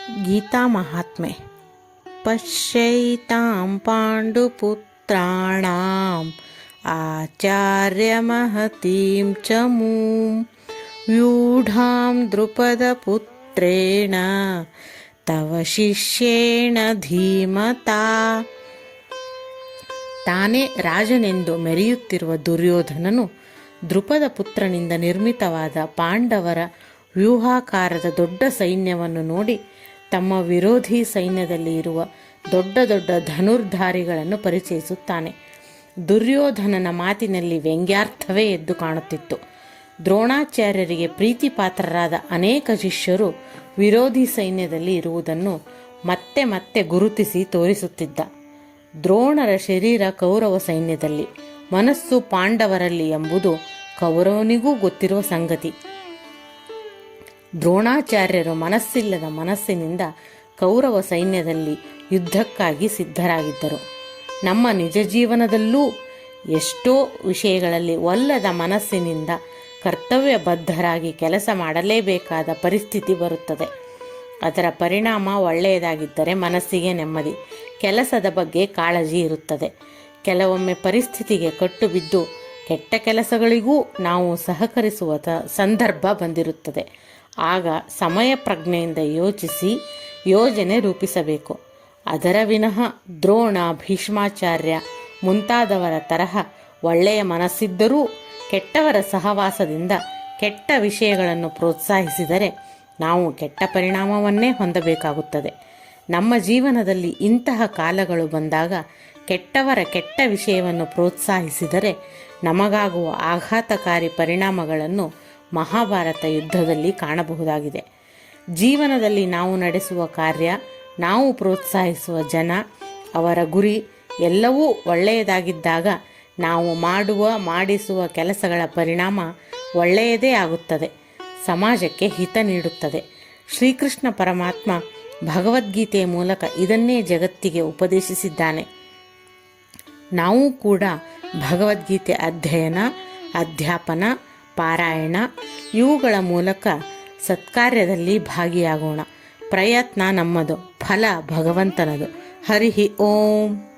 ಗೀತಾ ಮಹಾತ್ಮೆ. ಪಶ್ಯೈತಾಂ ಪಾಂಡುಪುತ್ರಾಣಾಂ ಆಚಾರ್ಯ ಮಹತೀಂ ಚಮೂಂ ವ್ಯೂಢಾಂ ದ್ರುಪದಪುತ್ರೇಣ ತವ ಶಿಷ್ಯೇಣ ಧೀಮತಾ. ತಾನೇ ರಾಜನೆಂದು ಮೆರೆಯುತ್ತಿರುವ ದುರ್ಯೋಧನನು ದ್ರುಪದ ಪುತ್ರನಿಂದ ನಿರ್ಮಿತವಾದ ಪಾಂಡವರ ವ್ಯೂಹಾಕಾರದ ದೊಡ್ಡ ಸೈನ್ಯವನ್ನು ನೋಡಿ ತಮ್ಮ ವಿರೋಧಿ ಸೈನ್ಯದಲ್ಲಿ ಇರುವ ದೊಡ್ಡ ದೊಡ್ಡ ಧನುರ್ಧಾರಿಗಳನ್ನು ಪರಿಚಯಿಸುತ್ತಾನೆ. ದುರ್ಯೋಧನನ ಮಾತಿನಲ್ಲಿ ವ್ಯಂಗ್ಯಾರ್ಥವೇ ಎದ್ದು ಕಾಣುತ್ತಿತ್ತು. ದ್ರೋಣಾಚಾರ್ಯರಿಗೆ ಪ್ರೀತಿ ಪಾತ್ರರಾದ ಅನೇಕ ಶಿಷ್ಯರು ವಿರೋಧಿ ಸೈನ್ಯದಲ್ಲಿ ಇರುವುದನ್ನು ಮತ್ತೆ ಮತ್ತೆ ಗುರುತಿಸಿ ತೋರಿಸುತ್ತಿದ್ದ. ದ್ರೋಣರ ಶರೀರ ಕೌರವ ಸೈನ್ಯದಲ್ಲಿ, ಮನಸ್ಸು ಪಾಂಡವರಲ್ಲಿ ಎಂಬುದು ಕೌರವನಿಗೂ ಗೊತ್ತಿರುವ ಸಂಗತಿ. ದ್ರೋಣಾಚಾರ್ಯರು ಮನಸ್ಸಿಲ್ಲದ ಮನಸ್ಸಿನಿಂದ ಕೌರವ ಸೈನ್ಯದಲ್ಲಿ ಯುದ್ಧಕ್ಕಾಗಿ ಸಿದ್ಧರಾಗಿದ್ದರು. ನಮ್ಮ ನಿಜ ಜೀವನದಲ್ಲೂ ಎಷ್ಟೋ ವಿಷಯಗಳಲ್ಲಿ ಒಲ್ಲದ ಮನಸ್ಸಿನಿಂದ ಕರ್ತವ್ಯಬದ್ಧರಾಗಿ ಕೆಲಸ ಮಾಡಲೇಬೇಕಾದ ಪರಿಸ್ಥಿತಿ ಬರುತ್ತದೆ. ಅದರ ಪರಿಣಾಮ ಒಳ್ಳೆಯದಾಗಿದ್ದರೆ ಮನಸ್ಸಿಗೆ ನೆಮ್ಮದಿ, ಕೆಲಸದ ಬಗ್ಗೆ ಕಾಳಜಿ ಇರುತ್ತದೆ. ಕೆಲವೊಮ್ಮೆ ಪರಿಸ್ಥಿತಿಗೆ ಕಟ್ಟು ಬಿದ್ದು ಕೆಟ್ಟ ಕೆಲಸಗಳಿಗೂ ನಾವು ಸಹಕರಿಸುವ ಸಂದರ್ಭ ಬಂದಿರುತ್ತದೆ. ಆಗ ಸಮಯ ಪ್ರಜ್ಞೆಯಿಂದ ಯೋಚಿಸಿ ಯೋಜನೆ ರೂಪಿಸಬೇಕು. ಅದರ ವಿನಃ ದ್ರೋಣ, ಭೀಷ್ಮಾಚಾರ್ಯ ಮುಂತಾದವರ ತರಹ ಒಳ್ಳೆಯ ಮನಸ್ಸಿದ್ದರೂ ಕೆಟ್ಟವರ ಸಹವಾಸದಿಂದ ಕೆಟ್ಟ ವಿಷಯಗಳನ್ನು ಪ್ರೋತ್ಸಾಹಿಸಿದರೆ ನಾವು ಕೆಟ್ಟ ಪರಿಣಾಮವನ್ನೇ ಹೊಂದಬೇಕಾಗುತ್ತದೆ. ನಮ್ಮ ಜೀವನದಲ್ಲಿ ಇಂತಹ ಕಾಲಗಳು ಬಂದಾಗ ಕೆಟ್ಟವರ ಕೆಟ್ಟ ವಿಷಯವನ್ನು ಪ್ರೋತ್ಸಾಹಿಸಿದರೆ ನಮಗಾಗುವ ಆಘಾತಕಾರಿ ಪರಿಣಾಮಗಳನ್ನು ಮಹಾಭಾರತ ಯುದ್ಧದಲ್ಲಿ ಕಾಣಬಹುದಾಗಿದೆ. ಜೀವನದಲ್ಲಿ ನಾವು ನಡೆಸುವ ಕಾರ್ಯ, ನಾವು ಪ್ರೋತ್ಸಾಹಿಸುವ ಜನ, ಅವರ ಗುರಿ ಎಲ್ಲವೂ ಒಳ್ಳೆಯದಾಗಿದ್ದಾಗ ನಾವು ಮಾಡಿಸುವ ಕೆಲಸಗಳ ಪರಿಣಾಮ ಒಳ್ಳೆಯದೇ ಆಗುತ್ತದೆ, ಸಮಾಜಕ್ಕೆ ಹಿತ ನೀಡುತ್ತದೆ. ಶ್ರೀಕೃಷ್ಣ ಪರಮಾತ್ಮ ಭಗವದ್ಗೀತೆಯ ಮೂಲಕ ಇದನ್ನೇ ಜಗತ್ತಿಗೆ ಉಪದೇಶಿಸಿದ್ದಾನೆ. ನಾವು ಕೂಡ ಭಗವದ್ಗೀತೆ ಅಧ್ಯಯನ, ಅಧ್ಯಾಪನ, ಪಾರಾಯಣ ಇವುಗಳ ಮೂಲಕ ಸತ್ಕಾರ್ಯದಲ್ಲಿ ಭಾಗಿಯಾಗೋಣ. ಪ್ರಯತ್ನ ನಮ್ಮದು, ಫಲ ಭಗವಂತನದು. ಹರಿ ಓಂ.